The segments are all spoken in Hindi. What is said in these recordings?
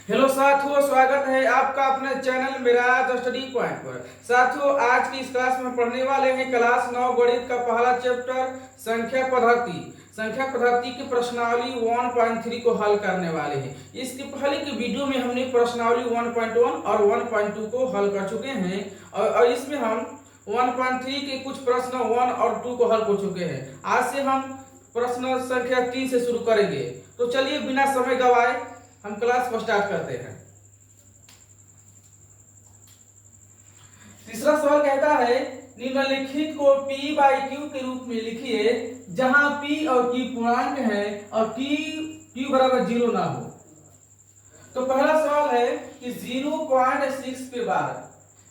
हेलो साथियों, स्वागत है आपका अपने चैनल मिराज स्टडी पॉइंट पर। साथियों, आज की इस क्लास में पढ़ने वाले हैं क्लास 9 गणित का पहला चैप्टर संख्या पद्धति। संख्या पद्धति की प्रश्नावली 1.3 को हल करने वाले हैं। इसकी पहले की वीडियो में हमने प्रश्नावली 1.1 और 1.2 को हल कर चुके हैं और इसमें हम 1.3 के कुछ प्रश्न 1 और 2 को हल कर चुके हैं। आज से हम प्रश्न संख्या 3 से शुरू करेंगे। तो चलिए बिना समय गवाए हम क्लास को स्टार्ट करते हैं। तीसरा सवाल कहता है निम्नलिखित को P बाई Q के रूप में लिखिए जहां P और Q पूर्णांक है और Q बराबर 0 ना हो। तो पहला सवाल है कि 0.6 पे बार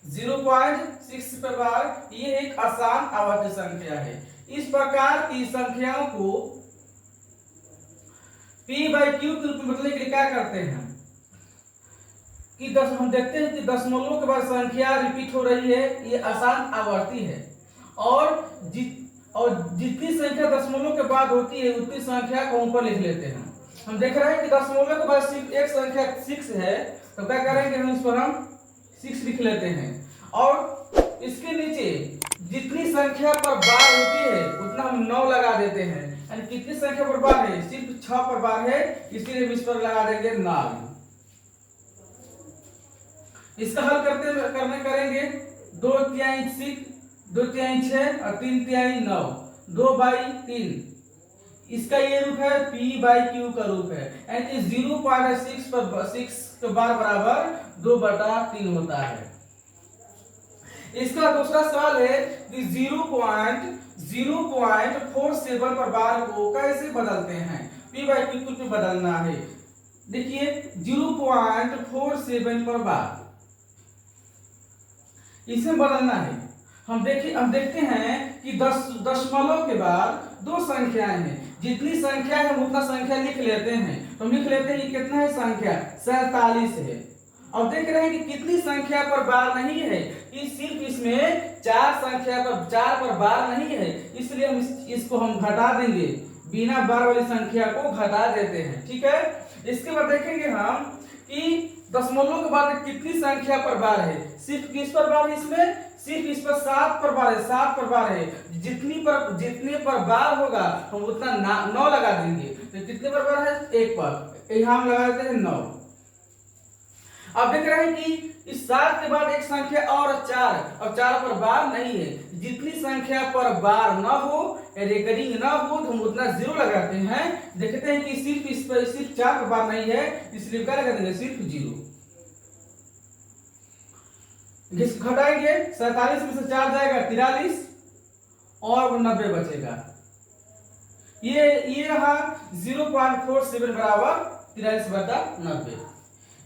0.6 पे बार ये एक आसान आवर्ती संख्या है। इस प्रकार की संख्याओं को P बाई Q के रूप में बदलने के लिए क्या करते हैं कि हम देखते हैं कि दशमलव के बाद संख्या रिपीट हो रही है, ये आसान आवर्ती है और जितनी संख्या दशमलव के बाद होती है उतनी संख्या को ऊपर लिख लेते हैं। हम देख रहे हैं कि दशमलव के बाद सिर्फ एक संख्या 6 है, तो क्या करेंगे हम इस पर हम 6 लिख लेते हैं और इसके नीचे जितनी संख्या पर बार होती है उतना हम 9 लगा देते हैं। यानी कितनी संख्या पर बार है, सिर्फ 6 पर बार है, इसलिए हम इस पर लगा देंगे 9। इसका हल करेंगे 2/3 6, 2/3 6 और 3/3 9, 2/3। इसका ये रूप है P बाई Q का रूप है, यानी 0.6 पर 6 के बार बराबर 2/3 होता है। इसका दूसरा सवाल है कि 0.047 पर बार को कैसे बदलते हैं। P बाई Q को बदलना है। देखिए 0.47 पर बार इसे बदलना है। हम देखते हैं कि दशमलव के बाद दो संख्याएं हैं, जितनी संख्या है हम उतना संख्या लिख लेते हैं। तो लिख लेते हैं ये कितना है संख्या 47 है। अब देख रहे हैं कि कितनी संख्या पर बार नहीं है, कि सिर्फ इसमें 4 पर बार नहीं है, इसलिए हम इसको हम घटा देंगे, बिना बार वाली संख्या को घटा देते हैं। ठीक है, इसके बाद देखेंगे हम कि दशमलव के बाद कितनी संख्या पर बार है। सिर्फ किस पर बार है, इसमें सिर्फ इस पर 7 पर बार है, 7 पर बार है। जितने पर बार होगा हम उतना 9 लगा देंगे। तो कितने पर बार है, 1 पर, यहाँ हम लगा देते हैं 9। अब देख रहे हैं कि इस 7 के बाद एक संख्या और 4 पर बार नहीं है। जितनी संख्या पर बार न हो, रेकरिंग न हो, तो हम उतना 0 लगाते हैं। देखते हैं कि सिर्फ इस पर सिर्फ 4 पर बार नहीं है, इसलिए क्या लगा देंगे, सिर्फ 0। घटाएंगे 47 में से 4 जाएगा 43 और 90 बचेगा। ये रहा 0.47 बराबर 43/90।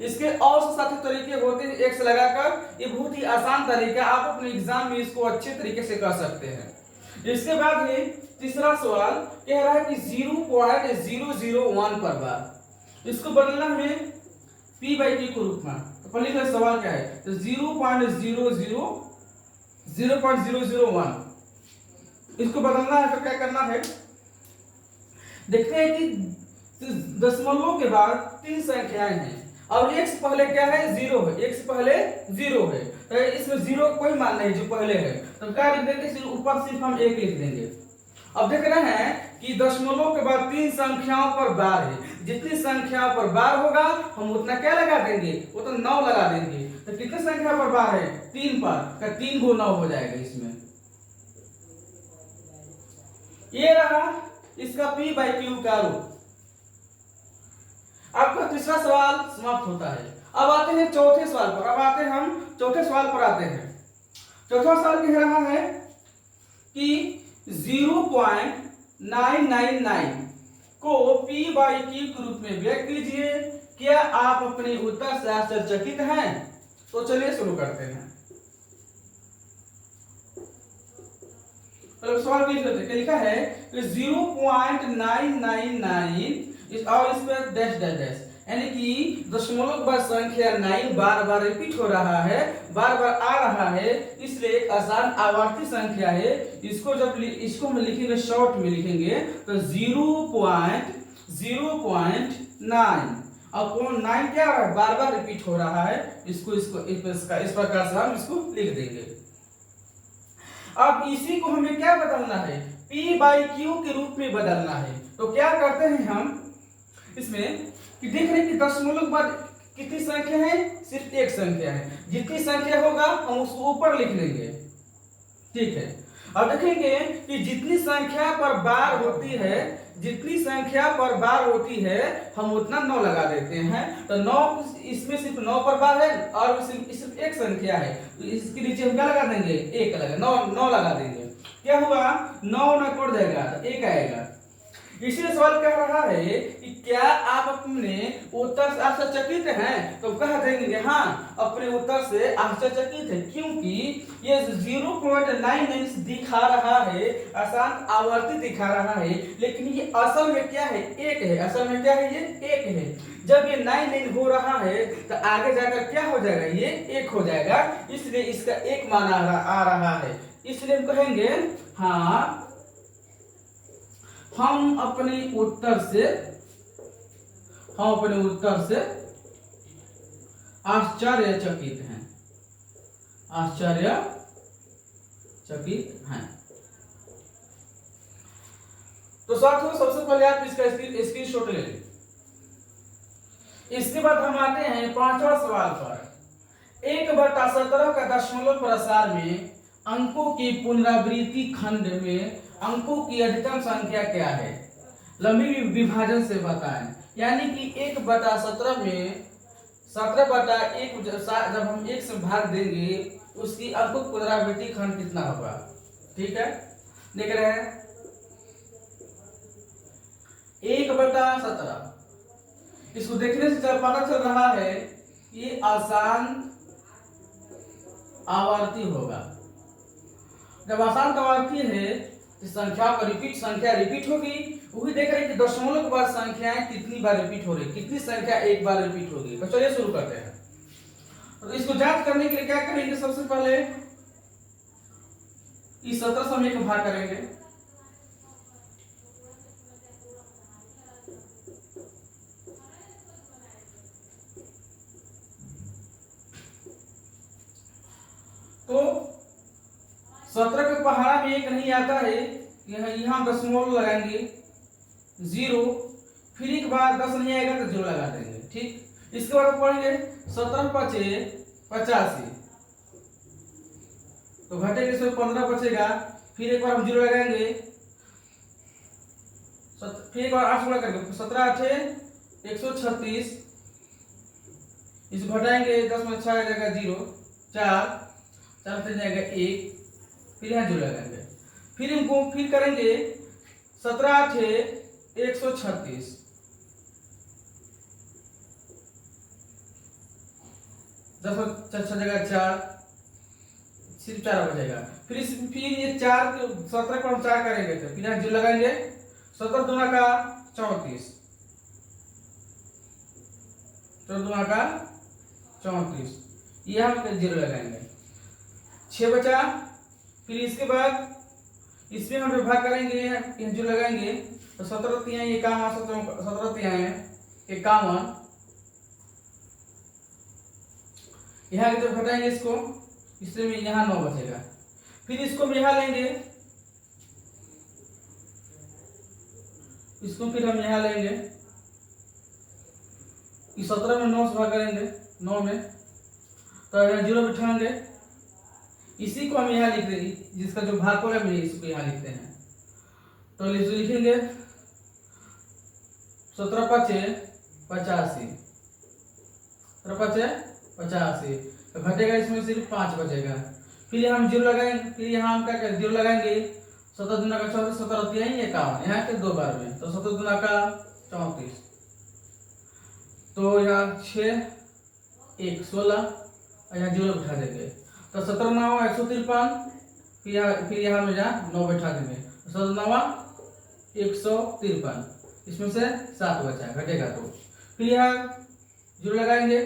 इसके और साथी तरीके होते हैं एक से लगाकर। ये बहुत ही आसान तरीका, आप अपने एग्जाम में इसको अच्छे तरीके से कर सकते हैं। इसके बाद ये तीसरा सवाल कह रहा है कि 0.001 पर बार इसको बदलना है P बाई Q के रूप में। तो पहले का सवाल क्या है, तो 0.001 इसको बदलना है। तो क्या करना है, देखते हैं कि दशमलव के बाद 3 संख्याएं हैं और एक से पहले क्या है, 0 है। एक से पहले 0 है, तो इसमें 0 कोई मान नहीं जो पहले है, तो क्या लिख देंगे, सिर्फ ऊपर सिर्फ हम 1 लिख देंगे। अब देख रहे हैं कि दशमलव के बाद 3 संख्याओं पर बार है। जितनी संख्या पर बार होगा हम उतना क्या लगा देंगे, वो तो 9 लगा देंगे। तो कितने संख्या पर बार है, 3 पर, 3 को 9 हो जाएगा इसमें। ये रहा इसका P बाई Q का रूप। आपका तीसरा सवाल समाप्त होता है। अब आते हैं चौथे सवाल पर। चौथा सवाल कह रहा है कि 0.999 को P बाई Q के रूप में व्यक्त कीजिए। क्या आप अपने उत्तर से आश्चर्यचकित हैं? तो चलिए शुरू करते हैं। तो सवाल लिखा है कि 0.999 और इस पर डैश डैश डैश, यानी कि दशमलव के बाद संख्या 9 बार बार रिपीट हो रहा है, बार बार आ रहा है, इसलिए एक आसान आवर्ती संख्या है। इसको हम लिखेंगे, शॉर्ट में लिखेंगे तो 0.9 अपॉन 9 क्या हो रहा है, बार बार रिपीट हो रहा है, इसको इसको इस प्रकार से हम इसको लिख देंगे। अब इसी को हमें क्या बदलना है, P बाई क्यू के रूप में बदलना है। तो क्या करते हैं हम इसमें कि देख रहे हैं कि दशमलव के बाद कितनी संख्या है, सिर्फ एक संख्या है, जितनी संख्या होगा हम उसको ऊपर लिख लेंगे, ठीक है। अब देखेंगे कि जितनी संख्या पर बार होती है, जितनी संख्या पर बार होती है हम उतना 9 लगा देते हैं। तो 9 इसमें सिर्फ 9 पर बार है और सिर्फ एक संख्या है, तो इसके नीचे हम क्या लगा देंगे, 1 लगा 9 लगा देंगे। क्या हुआ, 9 न कट जाएगा तो 1 आएगा। इसीलिए सवाल कह रहा है कि क्या आप अपने उत्तर से आश्चर्यचकित हैं, तो कह देंगे हाँ अपने उत्तर से आश्चर्यचकित है, क्योंकि ये 0.99 दिखा रहा है, आसान आवर्ती दिखा रहा है, लेकिन ये असल में क्या है, 1 है। असल में क्या है, ये 1 है। जब ये 99 हो रहा है तो आगे जाकर क्या हो जाएगा, ये 1 हो जाएगा, इसलिए इसका 1 मान आ रहा है। इसलिए हम कहेंगे हाँ हम अपने उत्तर से आश्चर्यचकित हैं, आश्चर्यचकित हैं। तो साथियों सबसे पहले आप इसका स्क्रीनशॉट ले लें। इसके बाद हम आते हैं 5वां सवाल पर। 1/17 का दशमलव प्रसार में अंकों की पुनरावृत्ति खंड में अंकों की अधिकतम संख्या क्या है, लंबी विभाजन से बताएं। यानी कि 1/17 में 17/1 जब हम 1 से भाग देंगे उसकी अंकों पुनरावृत्ति खंड कितना होगा, ठीक है। देख रहे हैं 1/17, इसको देखने से पता चल रहा है ये आसान आवर्ती होगा। जब आसान आवर्ती है संख्या रिपीट होगी, वही देख रहे हैं कि दशमलव के बाद संख्याएं कितनी बार रिपीट हो रही, कितनी संख्या एक बार रिपीट होगी। तो चलिए शुरू करते हैं। तो इसको जांच करने के लिए क्या करेंगे, सबसे पहले इस 17 से हम एक भाग करेंगे, तो 17 के पहाड़ा में 1 नहीं आता है, यहाँ दशमलव लगाएंगे 0, फिर एक बार 10 नहीं आएगा तो 0 लगा देंगे, ठीक। इसके बाद पढ़ेंगे 17×5 = 85, तो घटेगा इसमें 15 बचेगा, फिर एक बार हम 0 लगाएंगे, फिर एक बार 8 गुणा करके 17×8 = 136, इसको घटाएंगे 10 में 6 आ जाएगा 0, 4 से जाएगा 1, फिर यहाँ 0 लगाएंगे, फिर इनको फिर करेंगे 17×8 = 136, 10 में 6 जगह 4, सिर्फ 4 बचेगा, फिर ये 4 17 को हम 4 करेंगे तो फिर यहाँ 0 लगाएंगे, 17 दूना का 34, 14 दूना का 34, ये हम 0 लगाएंगे, 6 बचा। फिर इसके बाद इसमें हम भाग करेंगे, यहाँ 0 लगाएंगे तो 17 × 3 = 51, 17 × 3 = 51, यहाँ की तरफ घटाएंगे इसको, इसमें यहाँ 9 बचेगा, फिर इसको हम यहाँ लेंगे, इसको फिर हम यहाँ लेंगे, इस 17 में 9 से भाग करेंगे 9 में, तो यहाँ 0 बिठाएंगे, इसी को हम यहाँ लिख देंगे, जिसका जो भागफल है इसको यहाँ लिखते हैं, तो लिखेंगे 17×5 = 85, 17×5 = 85, तो घटेगा इसमें सिर्फ 5 बचेगा, फिर यहाँ हम 0 लगाएंगे, फिर यहाँ हम क्या करें 0 लगाएंगे, 17 दूना का 34, 17 × 3 = 51, यहाँ के 2 बार में, तो 17 दूना का 34, तो यहाँ 6 1 16 और यहाँ 0 बिठा देंगे, तो 17 × 9 = 153, फिर यहाँ में 9 बैठा देंगे, 17 × 9 = 153, इसमें से 7 बचा घटेगा, तो फिर यहाँ 0 लगाएंगे,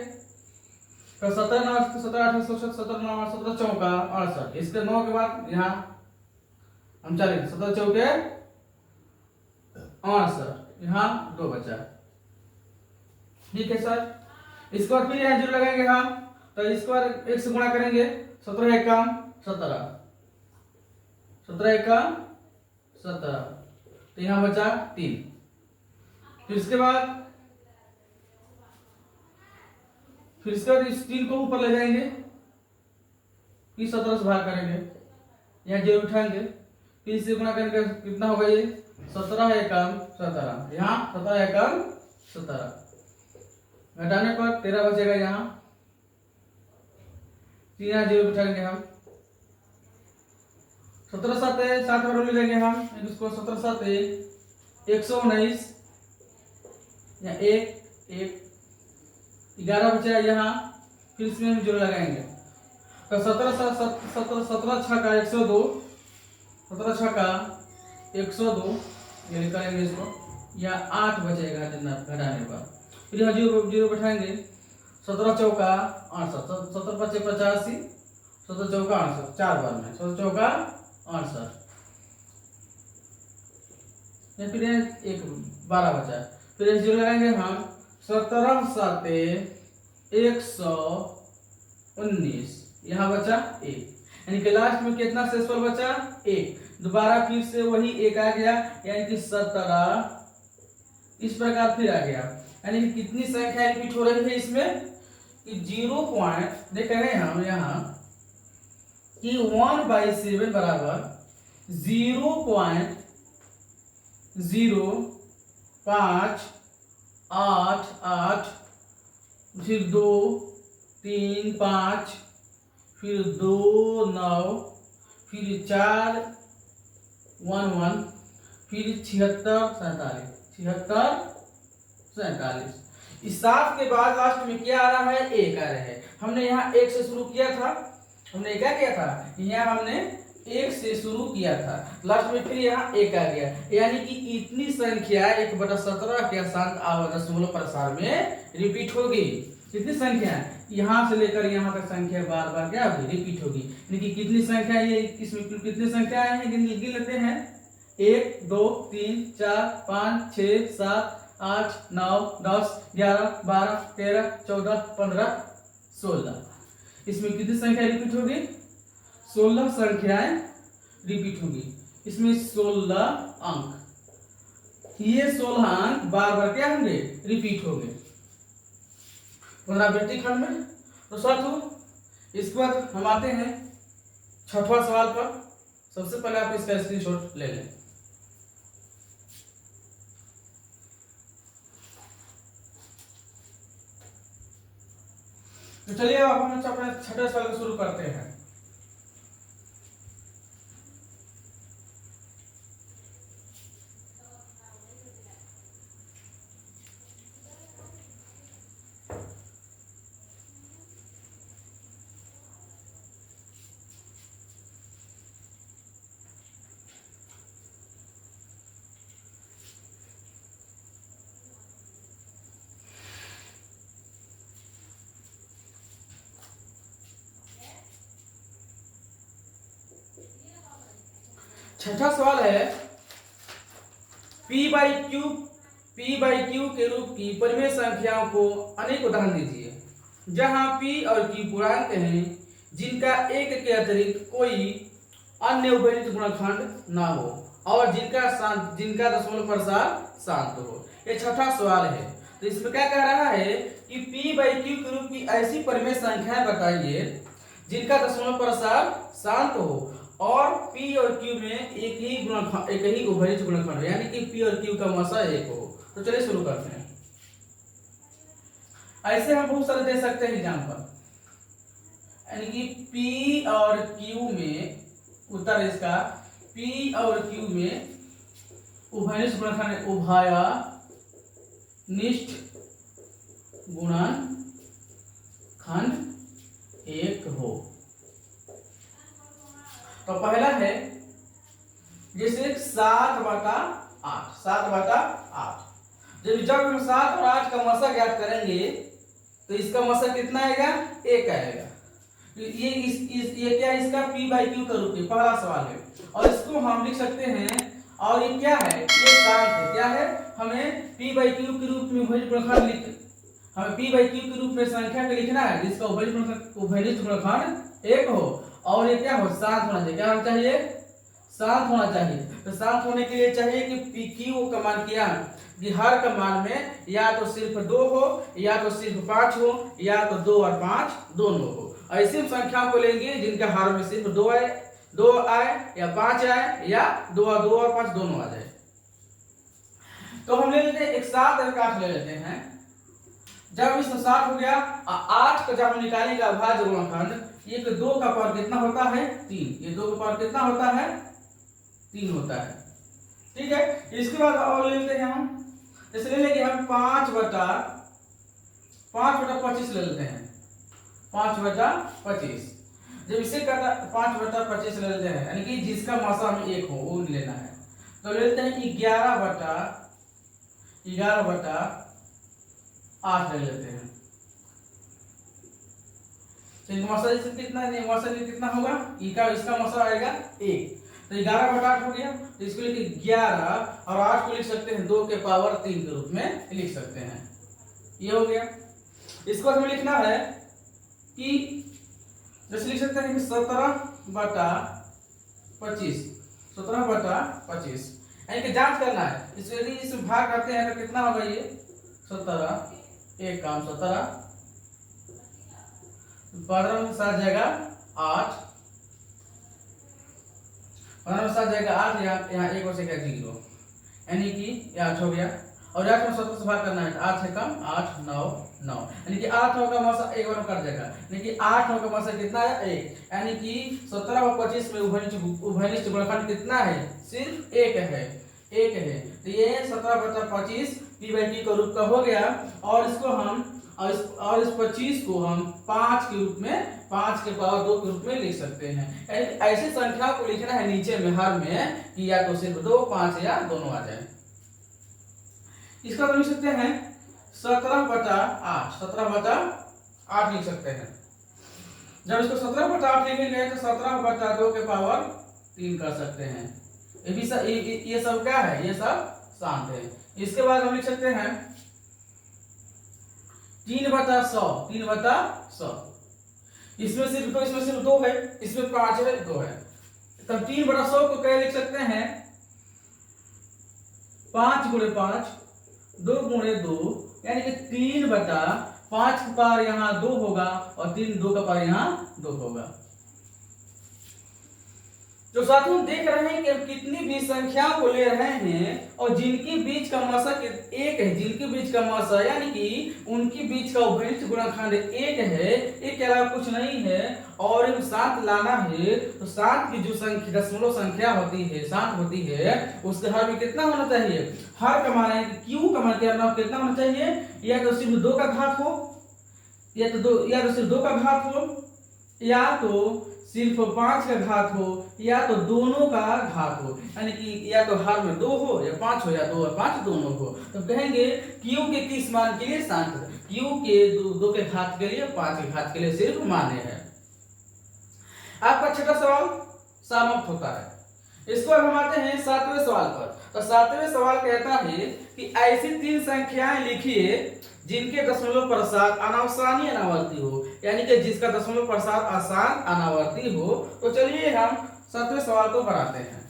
तो 17 × 9 = 17 × 8 = 67, 17 × 9 = 17 × 4 = 68, इसके 9 के बाद यहाँ हम चलेंगे 17 × 4 = 68, यहाँ 2 बचा, ठीक है सर। इसके बाद फिर यहाँ जीरो लगाएंगे हम, तो इसको बाद एक से गुणा करेंगे, 17 एकम 17, 17 एकम 17, तो यहाँ बचा 3। फिर इसके बाद इस 3 को ऊपर ले जाएंगे, फिर 17 से भाग करेंगे, यहाँ जीरो उठाएंगे, फिर इससे गुणा करेंगे, कितना होगा ये 17 एकम 17, यहाँ 17 एकम 17, घटाने पर 13 बचेगा, यहाँ 3 यहाँ जीरो बिठाएंगे हम, 17 7 7 बार ले जाएंगे हम इसको, 17 7 119, यहाँ 1 11 बचा यहाँ, फिर इसमें हम जीरो लगाएंगे, तो 17 छक्का 102, 17 छक्का 102, ये करेंगे इसको, या 8 बचेगा जितना घटाने पर, फिर यहाँ जीरो बैठाएंगे, 17 चौका 68, 17 पचे 85, 17 चौका 68, 4 बार में 17 चौका 68, फिर 1 12 बचा, फिर जीरो लगाएंगे हम, 17 7 119, यहाँ बचा 1, यानी कि लास्ट में कितना शेषफल बचा 1, दोबारा फिर से वही 1 आ गया, यानी कि 17, इस प्रकार फिर आ गया, यानी कि कितनी संख्या रिपीट हो रही है इसमें कि 0 पॉइंट देख रहे हैं हम यहाँ कि 1/7 बराबर 0.0588, फिर 2 3 5, फिर 2 9, फिर 4 1 1, फिर 76 47, इस 7 के बाद लास्ट में क्या आ रहा है 1 आ रहा है। हमने यहाँ 1 से शुरू किया था, हमने क्या किया था, यहाँ हमने 1 से शुरू किया था, लास्ट में फिर यहाँ 1 आ गया, यानी कि इतनी संख्या 1/17 के अशांत आवर्त दशमलव प्रसार में रिपीट होगी। कितनी संख्या यहाँ से लेकर यहाँ तक संख्या बार बार क्या होगी रिपीट होगी, यानी कि कितनी संख्या ये इसमें कितनी संख्या है गिन लेते हैं, 1 2 3 4 5 6 7 8 9 10 11 12 13 14 15 16, इसमें कितनी संख्या रिपीट होगी 16 संख्याएं रिपीट होगी, इसमें 16 अंक, ये 16 अंक बार बार क्या होंगे रिपीट होंगे पुनरावृत्ति खंड में। तो साथियों इसके बाद हम आते हैं 6वां सवाल पर। सबसे पहले आप इसका स्क्रीनशॉट ले लें। तो चलिए अब हम अपने 6वें सवाल को शुरू करते हैं। छठा सवाल है P बाई Q के रूप की परिमेय संख्याओं को अनेक उदाहरण दीजिए जहां P और Q पूर्णांक हैं जिनका एक के अतिरिक्त कोई अन्य उभयनिष्ठ गुणनखंड ना हो और जिनका दशमलव प्रसार शांत हो। ये छठा सवाल है। तो इसमें क्या कह रहा है कि P बाई Q के रूप की ऐसी परिमेय संख्याएं बताइए जिनका दशमलव प्रसार शांत हो और P और Q में एक ही उभयनिष्ठ गुणनखंड हो, यानी कि P और Q का मसा एक हो। तो चलिए शुरू करते हैं। ऐसे हम बहुत सारे दे सकते हैं एग्जाम्पल, यानी कि P और Q में उत्तर इसका P और Q में उभयनिष्ठ गुणनखंड उभयनिष्ठ गुणनखंड एक हो। तो पहला है जैसे 7/8, 7/8, जब हम 7 और 8 का मसा ज्ञात करेंगे तो इसका मसा कितना आएगा 1 आएगा। ये क्या इसका P बाई Q का रूप है, पहला सवाल है। और इसको हम लिख सकते हैं, और ये क्या है ये शांत है, क्या है हमें P बाई Q के रूप में उभयनिष्ठ गुणनखंड हमें p बाई q के रूप में संख्या को लिखना है जिसका उभयनिष्ठ गुणनखंड 1 हो और ये क्या हो, शांत होना चाहिए। क्या होना चाहिए, शांत होना चाहिए। तो शांत होने के लिए चाहिए कि पी क्यू का मान क्या है कि हर का मान में या तो सिर्फ 2 हो या तो सिर्फ 5 हो या तो 2 और 5 दोनों हो। ऐसी संख्याओं को लेंगे जिनका हर में सिर्फ 2 आए या 5 आए या 2 और 5 दोनों आ जाए। तो हम ले लेते हैं एक 7 का 8 ले लेते हैं। जब इसमें 7 हो गया 8 का जब हम निकालेंगे अभाज्य गुणनखंड, ये 2 का पावर कितना होता है 3, ये 2 का पावर कितना होता है 3 होता है। ठीक है, इसके बाद और ले लेते हैं हम, जैसे ले लेंगे हम 5/25 ले लेते हैं। 5/25 जब इसे करता 5/25 ले लेते हैं, यानी कि जिसका मासा हमें 1 हो वो लेना है। तो ले लेते हैं 11/8 ले लेते हैं। तो इनका मासा कितना है, मासा कितना होगा, इसका मासा आएगा 1, तो 11/8 हो गया। तो इसको लिखिए 11 और 8 को लिख सकते हैं 2 के पावर 3 के रूप में लिख सकते हैं। ये हो गया। इसको हमें लिखना है कि जैसे लिख सकते हैं कि 17/25 यानी कि जांच करना है। इसको यदि इसमें भाग करते हैं तो कितना होगा, ये 17 1 काम 17 15 में 7 जाएगा 8, 15 में 7 जाएगा 8, यहाँ 1 बचेगा 0, यानी कि ये 8 हो गया। और 8 में 17 से भाग करना है, 8 से कम 8 9 9, यानी कि 8 9 का मासा 1 बार में कट जाएगा, यानी कि 8 9 का मासा कितना है 1, यानी कि 17 और 25 में उभयनिष्ठ गुणनखंड कितना है, सिर्फ 1 है। तो ये 17/25 p बाई q का रूप का हो गया। और इसको हम इस 25 को हम 5 के रूप में 5 के पावर 2 के रूप में लिख सकते हैं। ऐसी संख्या को लिखना है नीचे में हर में कि या तो सिर्फ 2 5 या दोनों आ जाए। इसका तो लिख सकते हैं 17/8 लिख सकते हैं। जब इसको 17/8 लिखेंगे तो 17/2 के पावर 3 कर सकते हैं। ये सब क्या है, ये सब शांत है। इसके बाद हम लिख सकते हैं 3/100 इसमें सिर्फ 2 है, इसमें 5 है 2 है, तब 3/100 को क्या लिख सकते हैं 5 × 5 2 × 2, यानी कि 3/5 का पावर यहाँ 2 होगा और 2 का पावर यहाँ 2 होगा। जो साथियों देख रहे हैं कि हम कितनी भी संख्याओं को ले रहे हैं और जिनके बीच का मासा 1 है, जिनके बीच का मासा यानी कि उनके बीच का उभयनिष्ठ गुणनखंड 1 है, एक के अलावा कुछ नहीं है। और इन 7 लाना है तो 7 की जो संख्या दशमलव संख्या होती है 7 होती है, उसके हर में कितना होना चाहिए, हर का मान है कि क्यू का मान कितना होना चाहिए, या तो सिर्फ 2 का घात हो या तो सिर्फ 2 का घात हो या तो सिर्फ 5 का घात हो या तो दोनों का घात हो, यानी कि या तो हर में 2 हो या 5 हो या 2 और 5 दोनों हो। तो कहेंगे क्यू के किस मान के लिए शांत है, क्यू के 2 के घात के लिए 5 के घात के लिए सिर्फ मान्य है। आपका छठा सवाल समाप्त होता है। इसको हम आते हैं 7वें सवाल पर। तो 7वें सवाल कहता है कि ऐसी 3 संख्याएं लिखिए जिनके दशमलव प्रसाद अनावसानी अनावर्ती हो, यानी कि जिसका दशमलव प्रसाद आसान अनावर्ती हो। तो चलिए हम 7वें सवाल को बढ़ाते हैं।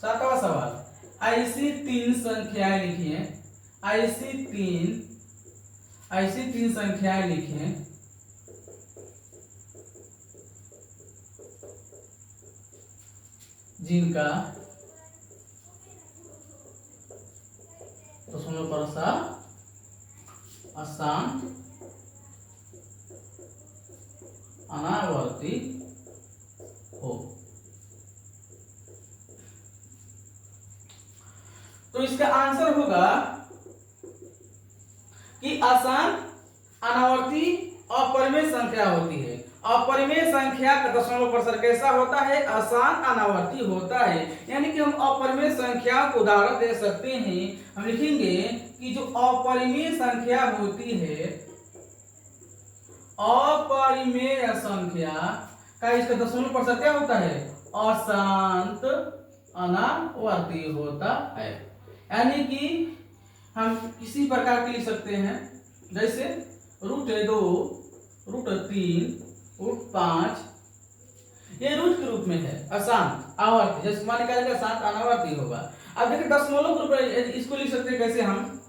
सातवां सवाल, ऐसी 3 संख्याएं लिखिए, ऐसी तीन संख्याएं लिखिए जिनका दशमलव प्रसाद आसान अनावर्ती हो। तो इसका आंसर होगा कि आसान अनावर्ती अपरिमेय संख्या होती है। अपरिमेय संख्या का दशमलव प्रसार कैसा होता है? आसान अनावर्ती होता है। यानी कि हम अपरिमेय संख्या को उदाहरण दे सकते हैं। हम लिखेंगे कि जो अपरिमेय संख्या होती है, अपरिमेय संख्या का इसका दशमलव प्रसार क्या होता है? अशांत अनावर्ती होता है। यानी कि हम किसी प्रकार के लिख सकते हैं, जैसे √2, √3, √5, ये रूट के रूप में है, अशांत आवर्ती। जैसे मान निकालेंगे अशांत अनावर्ती होगा। अब देखिए दशमलव के रूप में इसको लिख सकते हैं कैसे हम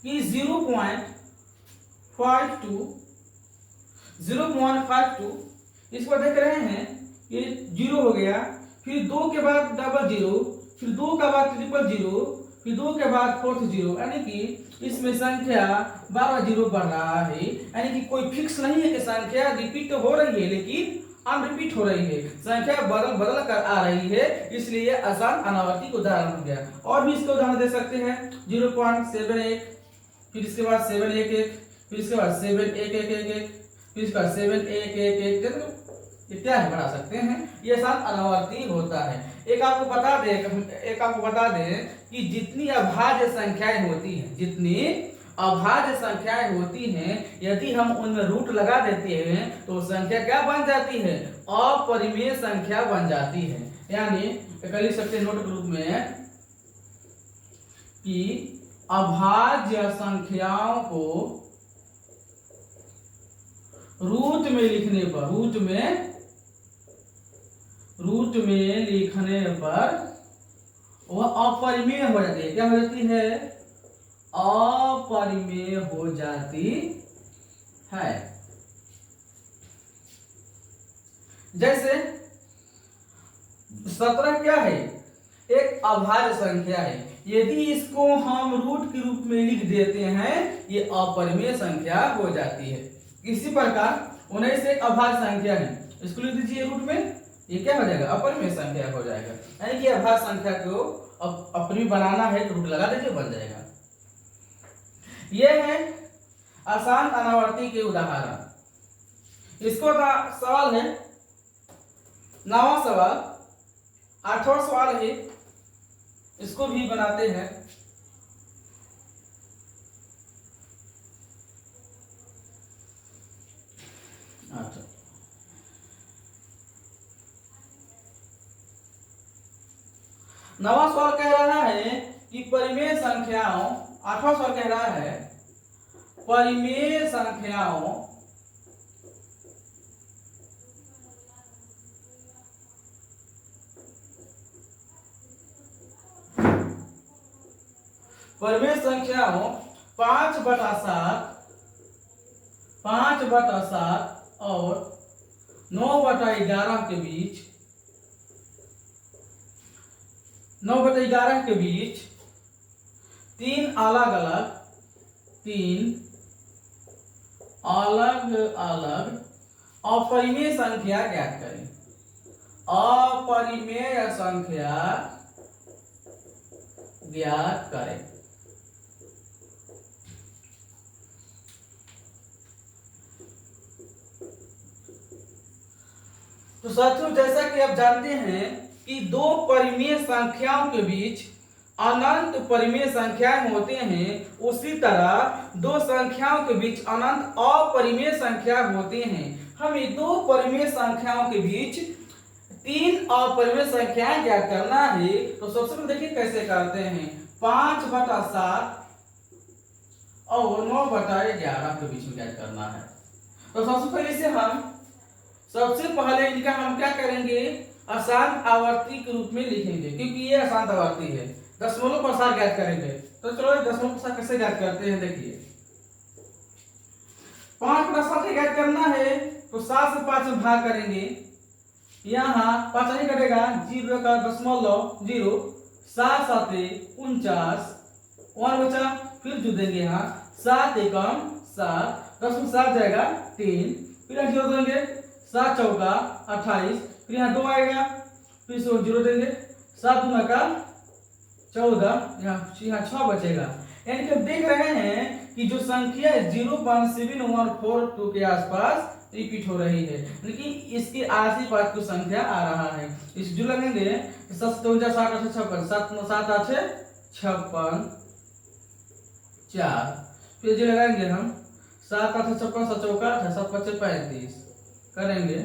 कि 0.52 इसको देख रहे हैं, ये 0 हो गया, फिर 2 के बाद डबल 0, फिर 2 के बाद ट्रिपल 0, फिर 2 के बाद फोर्थ 0, यानी कि इसमें संख्या 12 0 बढ़ रहा है। यानी कि कोई फिक्स नहीं है कि संख्या रिपीट हो रही है, लेकिन अनरिपीट हो रही है, संख्या बदल बदल कर आ रही है, इसलिए यह आसान अनावर्ती का उदाहरण हो गया। और भी इसका उदाहरण दे सकते हैं 0.71, फिर इसके बाद 711, फिर इसके बाद 7111, फिर इसके बाद 7111, क्या है बढ़ा सकते हैं। ये आसान अनावर्ती होता है। एक आपको बता दें कि जितनी अभाज्य संख्याएं होती हैं, जितनी अभाज्य संख्याएं होती हैं, यदि हम उनमें रूट लगा देते हैं तो संख्या क्या बन जाती है? अपरिमेय संख्या बन जाती है। यानी लिख सकते हैं नोट के रूप में कि अभाज्य संख्याओं को रूट में लिखने पर वह अपरिमेय हो जाती है। क्या हो जाती है? अपरिमेय हो जाती है। जैसे 17 क्या है? एक अभाज्य संख्या है। यदि इसको हम रूट के रूप में लिख देते हैं, ये अपरिमेय संख्या हो जाती है। इसी प्रकार 19 एक अभाज्य संख्या है, इसको लिख दीजिए रूट में, ये क्या हो जाएगा? अपरिमेय संख्या हो जाएगा। यानी कि अभाज्य संख्या को अपरिमेय बनाना है तो रूट लगा दीजिए, बन जाएगा। यह है आसान अनावर्ती के उदाहरण। इसको का सवाल है 9वां सवाल, 8वां सवाल है, इसको भी बनाते हैं। अच्छा, 9वां सवाल कह रहा है कि परिमेय संख्याओं, 8वां सवाल कह रहा है परिमेय संख्याओं परिमेय संख्याओं 5/7 और 9/11 के बीच 9/11 के बीच तीन अलग अलग अपरिमेय संख्या ज्ञात करें। अपरिमेय संख्या ज्ञात करें। तो साथियों, जैसा कि आप जानते हैं कि दो परिमेय संख्याओं के बीच अनंत परिमेय संख्याएं होते हैं, उसी तरह दो संख्याओं के बीच अनंत अपरिमेय संख्या होते हैं। हमें दो परिमेय संख्याओं के बीच तीन अपरिमेय संख्याएं ज्ञात करना है। तो सबसे पहले देखिए कैसे करते हैं। 5/7 और 9/11 के बीच में ज्ञात करना है। तो सबसे पहले इनका हम क्या करेंगे? आसान आवर्ती के रूप में लिखेंगे, क्योंकि ये आसान आवर्ती है। दशमलव प्रसार ज्ञात करेंगे। तो चलो दशमलव प्रसार कैसे ज्ञात करते हैं, देखिए। 5/7 ज्ञात करना है तो 7 से 5 में भाग करेंगे। यहाँ 5 नहीं कटेगा, 0 का दशमलव 0, 7 7 49, 1 बचा, फिर जो देंगे यहाँ 7 एकम 7, 10 में 7 जाएगा 3, फिर यहाँ 0 देंगे, 7 चौका 28, फिर यहाँ 2 आएगा, फिर इसको 0 देंगे, 7 दूना का 14, यहाँ 6 बचेगा। यानी कि हम देख रहे हैं कि जो संख्या 0.7142 के आसपास रिपीट हो रही है, लेकिन इसके आस-पास कुछ संख्या आ रहा है। इस जो लगेंगे 57 60 8 56 7 7 8 56 4, फिर जो लगाएंगे हम 7 8 56 7 चौका 7 5 35 करेंगे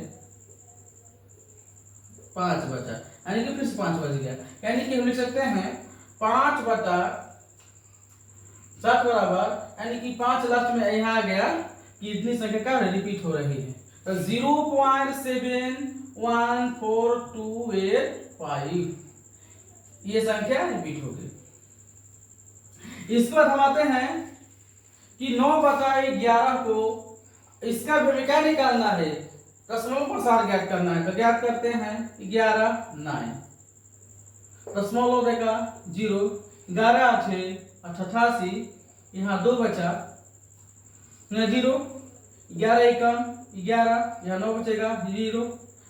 5 बचा, यानी कि फिर से 5 बच गया, यानी कि हम लिख सकते हैं 5 बटा 7 बराबर, यानी कि 5 लास्ट में यहाँ आ गया कि इतनी संख्या का रिपीट हो रही है, तो 0.714285 ये संख्या रिपीट हो गई। इसके बाद हम आते हैं कि 9 बटा 11 को इसका भी क्या निकालना है, दशमलव प्रसार ज्ञात करना है, तो ज्ञात करते हैं 11 9 दशमलव देगा 0, 11 8 88, यहाँ 2 बचा 0, 11 एकम 11, यहाँ 9 बचेगा 0,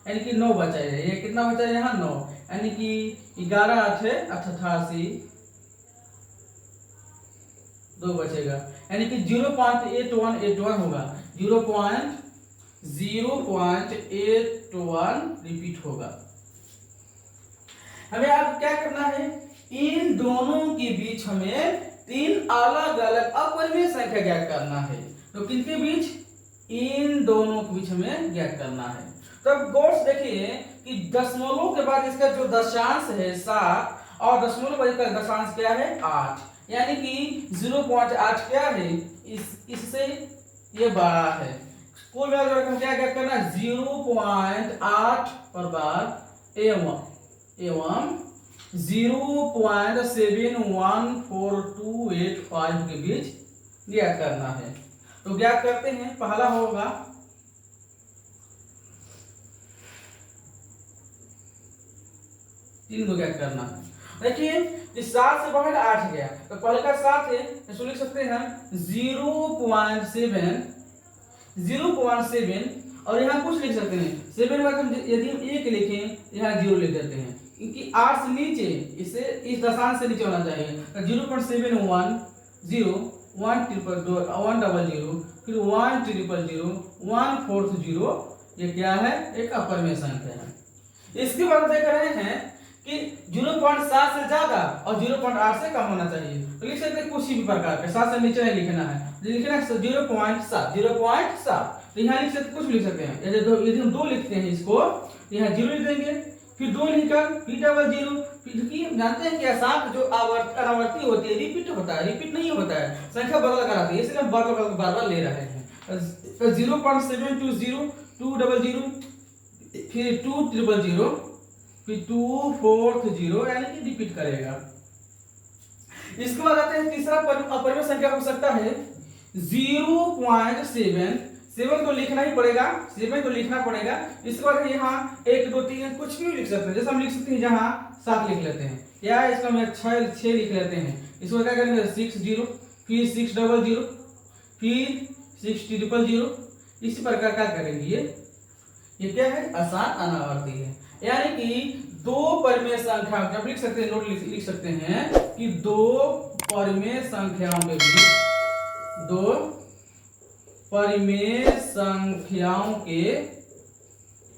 यानी कि 9 बचा है, ये कितना बचा है यहाँ 9, यानी कि 11 8 88 2 बचेगा, यानी कि 0.8181 होगा, 0.81 रिपीट होगा। हमें अब क्या करना है, इन दोनों के बीच हमें 3 अलग अलग अपरिमेय संख्या ज्ञात करना है, तो किनके बीच, इन दोनों के बीच हमें ज्ञात करना है। तो अब गौर से देखिए कि दशमलव के बाद इसका जो दशांश है 7 और दशमलव के बाद इसका दशांश क्या है 8, यानी कि 0.8 क्या है, इससे ये बड़ा है, कुल मिलाकर हम क्या ज्ञात करना है 0.8 पर बार एवं 0.714285 के बीच ज्ञात करना है। तो ज्ञात करते हैं, पहला होगा 3 को ज्ञात करना है। देखिए इस 7 से बाहर 8 गया, तो पहले का 7 है, इसको लिख सकते हैं 0.7 और यहाँ कुछ लिख सकते हैं 7 बाद हम यदि हम 1 लिखें यहाँ 0 लिख देते हैं, क्योंकि 8 से नीचे इसे इस दशांश से नीचे होना चाहिए, 0.710 1 ट्रिपल 100 फिर 1 ट्रिपल 0 140, ये क्या है, एक अपरिमेय संख्या है। इसके बाद देख रहे हैं कि 0.7 से ज्यादा और 0.8 से कम होना चाहिए, तो लिख सकते हैं किसी भी प्रकार के, 7 से नीचे नहीं लिखना है, लिखना है 0.7, तो यहाँ लिख सकते कुछ लिख सकते हैं, यदि हम 2 लिखते हैं इसको यहाँ 0 लिख देंगे, फिर 2 लिखकर फिर डबल 0, फिर हम जानते हैं कि साथ जो अनावर्ती होती है रिपीट होता है, रिपीट नहीं होता है, संख्या बदल कर आती है, इसलिए हम बार बार ले रहे हैं। 0.720 200 फिर 200 फिर 240, यानी कि रिपीट करेगा। इसके बाद आते हैं तीसरा अपरिमेय संख्या हो सकता है 0.7 को लिखना ही पड़ेगा, 7 को लिखना पड़ेगा। इसके बाद यहाँ 1 2 3 कुछ भी लिख सकते हैं, जैसे हम लिख सकते हैं जहाँ 7 लिख लेते हैं, या इसका हम 6 लिख लेते हैं, इसको क्या करेंगे 60 फिर 600 फिर 6000, इसी प्रकार क्या करेंगे, ये क्या है, आसान अनावर्ती है, यानी कि 2 परिमेय संख्या जब लिख सकते हैं, नोट लिख सकते हैं कि 2 परिमेय संख्याओं के बीच, 2 परिमेय संख्याओं के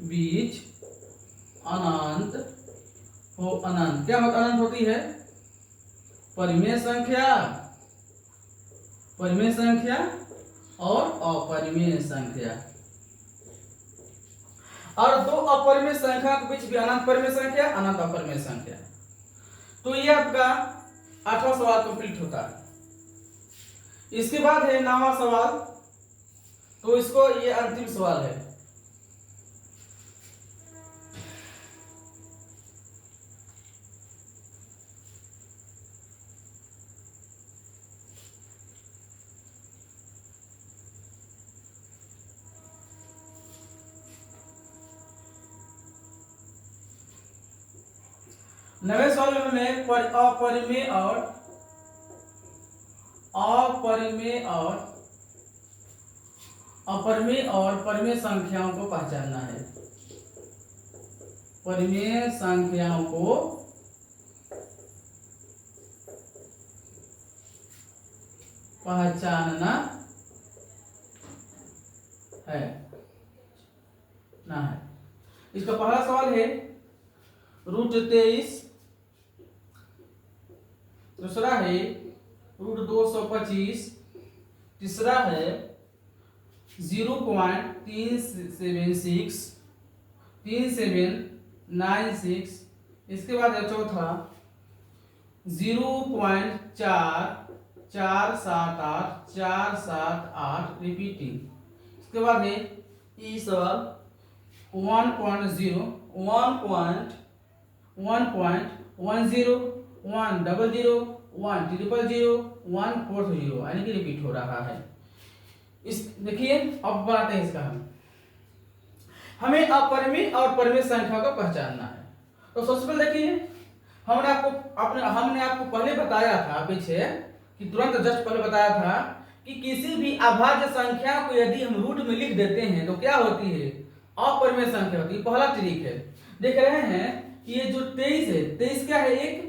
बीच अनंत क्या अनंत होती है, परिमेय संख्या और अपरिमेय संख्या, और 2 अपरिमेय संख्या के बीच भी अनंत परिमेय संख्या अनंत अपरिमेय संख्या। तो ये आपका 8वां सवाल कंप्लीट होता है। इसके बाद है 9वां सवाल, तो इसको ये अंतिम सवाल है। नवे सवाल में अपरिमेय और परिमेय संख्याओं को पहचानना है, परिमेय संख्याओं को पहचानना है ना है। इसका पहला सवाल है √23, दूसरा है √225, तीसरा है 0.376 3796, इसके बाद है चौथा 0.4478 रिपीटिंग। इसके बाद है ई सवाल 1.0 1.1 1.10 100 100 140 यानी कि रिपीट हो रहा है। इस देखिए अब बनाते हैं इसका हमें अपरिमेय और परिमेय संख्या को पहचानना है। तो सबसे पहले देखिए हमने आपको पहले बताया था पीछे कि तुरंत जस्ट पहले बताया था कि किसी भी अभाज्य संख्या को यदि हम रूट में लिख देते हैं तो क्या होती है, अपरिमेय संख्या होती है। पहला ट्रिक है, देख रहे हैं कि ये जो 23 है, 23 क्या है, एक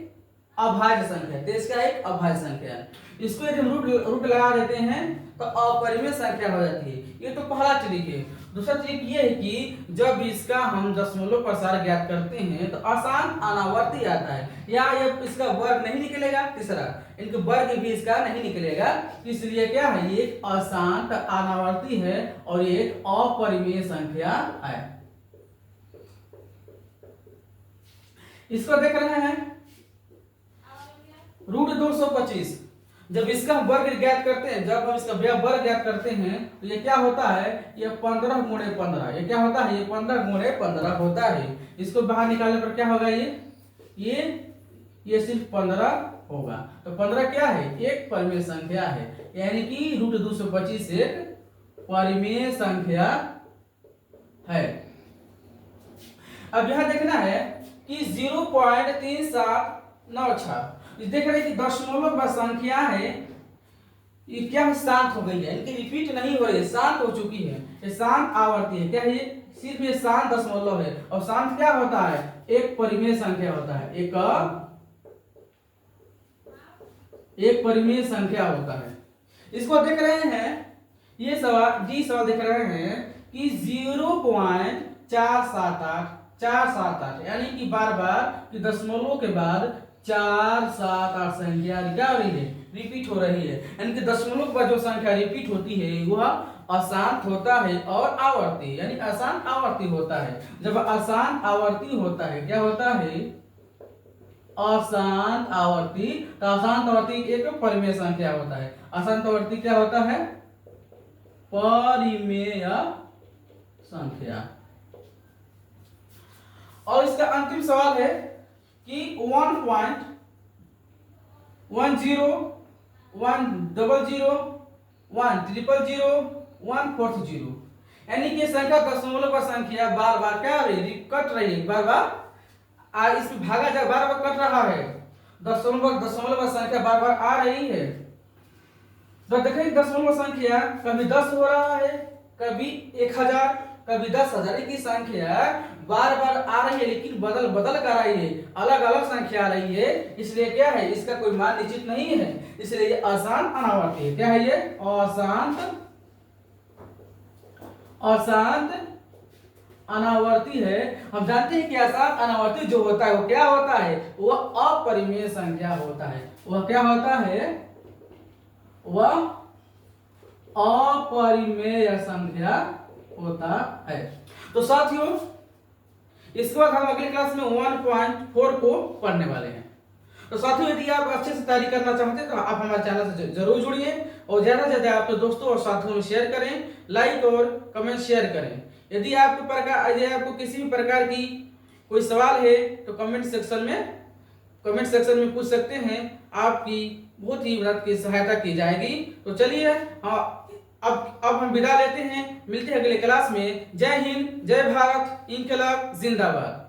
अभाज्य संख्या, 23 क्या है, एक अभाज्य संख्या है। इसको यदि हम रूट लगा देते हैं तो अपरिमेय संख्या हो जाती है। ये तो पहला ट्रिक है। दूसरा ट्रिक ये है कि जब इसका हम दशमलव प्रसार ज्ञात करते हैं तो आसान अनावर्ती आता है, या ये इसका वर्ग नहीं निकलेगा। तीसरा इनके वर्ग भी इसका नहीं निकलेगा, इसलिए क्या है, ये एक आसान अनावर्ती है और ये एक अपरिमेय संख्या है। इसको देख रहे हैं √225, जब इसका वर्ग ज्ञात करते हैं, जब हम इसका वर्ग ज्ञात करते हैं तो ये क्या होता है, ये 15 गुणे 15, ये क्या होता है, ये 15 गुणे 15 होता है। इसको बाहर निकालने पर क्या होगा, ये सिर्फ 15 होगा। तो 15 क्या है, एक परिमेय संख्या है, यानी कि √225 एक परिमेय संख्या है। अब यहां देखना है कि 0.3796 देख रहे हैं कि दशमलव संख्या है, ये क्या शांत हो गई है, इनकी रिपीट नहीं हो रही है, शांत हो चुकी है, ये शांत आवर्ती है। क्या है ये, सिर्फ ये शांत दशमलव है। और शांत क्या होता है, एक परिमेय संख्या होता है, एक परिमेय संख्या होता है। इसको देख रहे हैं, ये सवाल डी सवाल देख रहे हैं कि 0.478 यानी कि बार बार कि दशमलव के बाद 478 संख्या क्या हो रही है, रिपीट हो रही है। यानी कि दशमलव के बाद जो संख्या रिपीट होती है वह अशांत होता है और आवर्ती, यानी आसान आवर्ती होता है। जब आसान आवर्ती होता है, क्या होता है, अशांत आवर्ती। तो अशांत आवर्ती एक परिमेय संख्या होता है। अशांत आवर्ती क्या होता है, परिमेय संख्या। और इसका अंतिम सवाल है कि 1.10 100 100 140 यानी कि संख्या दशमलव का संख्या बार बार क्या रही, कट रही है, बार बार इसमें भागा जा बार बार कट रहा है। दशमलव का संख्या बार बार आ रही है। तो देखें दशमलव संख्या कभी 10 हो रहा है, कभी 1000, कभी 10,000 की संख्या बार बार आ रही है, लेकिन बदल बदल कर आई है, अलग अलग संख्या आ रही है। इसलिए क्या है, इसका कोई मान निश्चित नहीं है, इसलिए ये अशांत अनावर्ती है। क्या है ये, अशांत अनावर्ती है। हम जानते हैं कि अशांत अनावर्ती जो होता है वो क्या होता है, वह अपरिमेय संख्या होता है। वह क्या होता है, वह अपरिमेय संख्या होता है। तो साथियों इसके बाद हम अगली क्लास में 1.4 को पढ़ने वाले हैं। तो साथियों यदि आप अच्छे से तैयारी करना चाहते हैं तो आप हमारे चैनल से जरूर जुड़िए और ज्यादा से ज्यादा अपने दोस्तों और साथियों में शेयर करें, लाइक और कमेंट शेयर करें। यदि आपको किसी भी प्रकार की कोई सवाल है तो कमेंट सेक्शन में पूछ सकते हैं, आपकी बहुत ही मदद की सहायता की जाएगी। तो चलिए अब हम विदा लेते हैं, मिलते हैं अगले क्लास में। जय हिंद, जय भारत, इनकलाब जिंदाबाद।